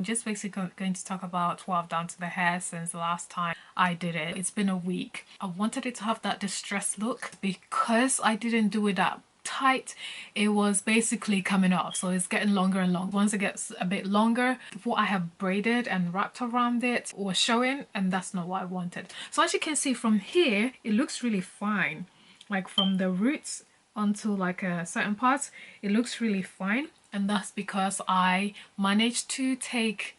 I'm just basically going to talk about what I've done to the hair since the last time I did it. It's been a week. I wanted it to have that distressed look because I didn't do it that tight. It was basically coming off, so it's getting longer and longer. Once it gets a bit longer, what I have braided and wrapped around it was showing, and that's not what I wanted. So as you can see from here, it looks really fine, like from the roots onto like a certain parts, it looks really fine. And that's because I managed to take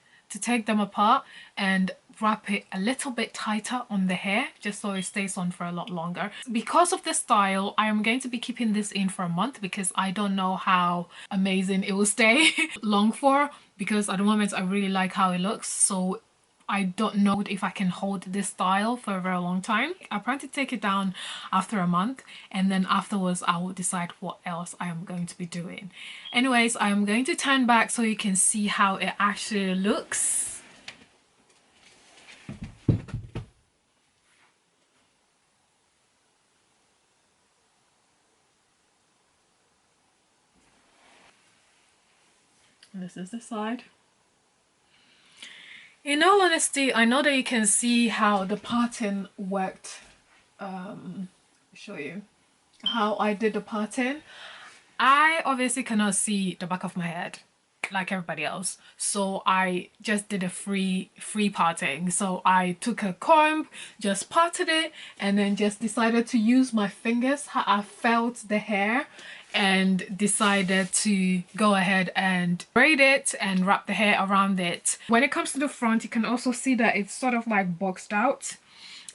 them apart and wrap it a little bit tighter on the hair just so it stays on for a lot longer. Because of the style, I am going to be keeping this in for a month because I don't know how amazing it will stay long for, because at the moment I really like how it looks. So I don't know if I can hold this style for a very long time. I plan to take it down after a month, and then afterwards I will decide what else I am going to be doing. Anyways, I am going to turn back so you can see how it actually looks. This is the side. In all honesty, I know that you can see how the pattern worked. Show you how I did the pattern. I obviously cannot see the back of my head like everybody else, so I just did a free parting. So I took a comb, just parted it, and then just decided to use my fingers how I felt the hair, and decided to go ahead and braid it and wrap the hair around it. When it comes to the front, you can also see that it's sort of like boxed out,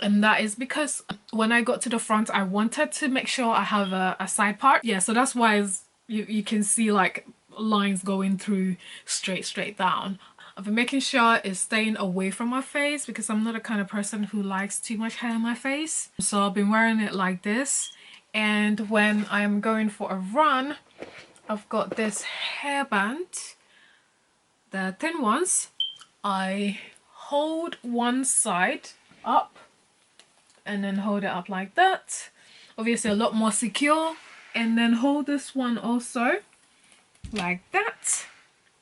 and that is because when I got to the front, I wanted to make sure I have a side part. Yeah, so that's why you can see like lines going through straight down. I've been making sure it's staying away from my face because I'm not the kind of person who likes too much hair on my face. So I've been wearing it like this. And when I'm going for a run, I've got this hairband, the thin ones. I hold one side up and then hold it up like that. Obviously a lot more secure. And then hold this one also like that.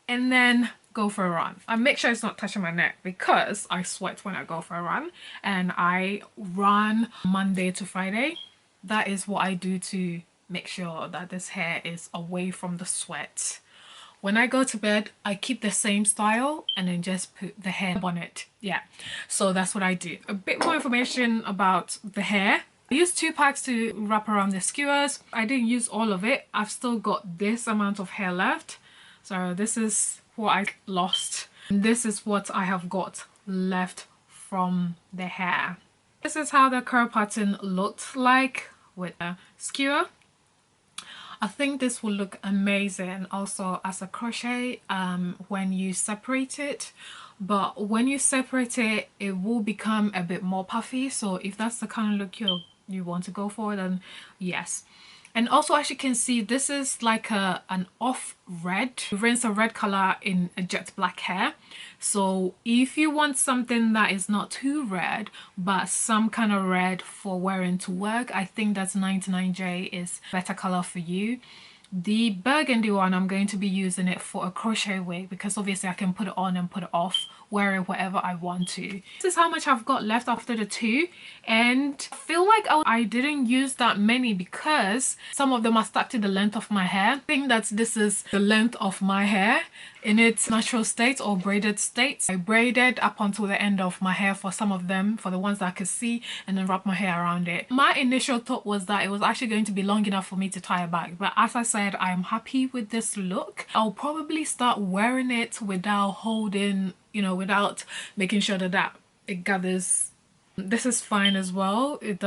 And then go for a run. I make sure it's not touching my neck because I sweat when I go for a run. And I run Monday to Friday. That is what I do to make sure that this hair is away from the sweat. When I go to bed, I keep the same style and then just put the hair on it. Yeah, so that's what I do. A bit more information about the hair. I used 2 packs to wrap around the skewers. I didn't use all of it. I've still got this amount of hair left. So this is what I lost. And this is what I have got left from the hair. This is how the curl pattern looked like with a skewer. I think this will look amazing also as a crochet when you separate it, but when you separate it, it will become a bit more puffy. So if that's the kind of look you want to go for, then yes. And also, as you can see, this is like an off red. You rinse a red color in a jet black hair. So if you want something that is not too red, but some kind of red for wearing to work, I think that's 99J is better color for you. The burgundy one, I'm going to be using it for a crochet wig because obviously I can put it on and put it off, wear it whatever I want to. This is how much I've got left after the 2, and I feel like I didn't use that many because some of them are stuck to the length of my hair. I think that this is the length of my hair in its natural state or braided state. I braided up until the end of my hair for some of them, for the ones that I could see, and then wrap my hair around it. My initial thought was that it was actually going to be long enough for me to tie it back, but as I said, I am happy with this look. I'll probably start wearing it without holding, you know, without making sure that it gathers. This is fine as well. It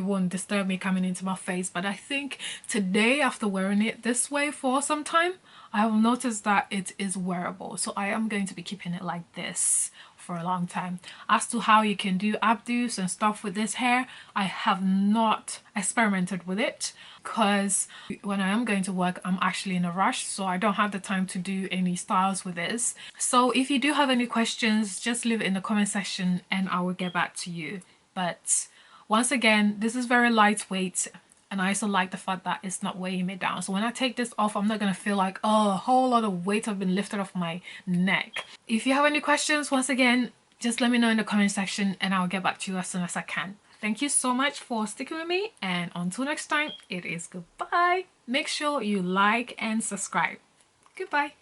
won't disturb me coming into my face, but I think today, after wearing it this way for some time, I have noticed that it is wearable. So I am going to be keeping it like this for a long time. As to how you can do updos and stuff with this hair, I have not experimented with it because when I am going to work, I'm actually in a rush, so I don't have the time to do any styles with this. So if you do have any questions, just leave it in the comment section and I will get back to you. But once again, this is very lightweight. and I also like the fact that it's not weighing me down. So when I take this off, I'm not gonna feel like, oh, a whole lot of weight have been lifted off my neck. If you have any questions, once again, just let me know in the comment section and I'll get back to you as soon as I can. Thank you so much for sticking with me, and until next time, it is goodbye. Make sure you like and subscribe. Goodbye.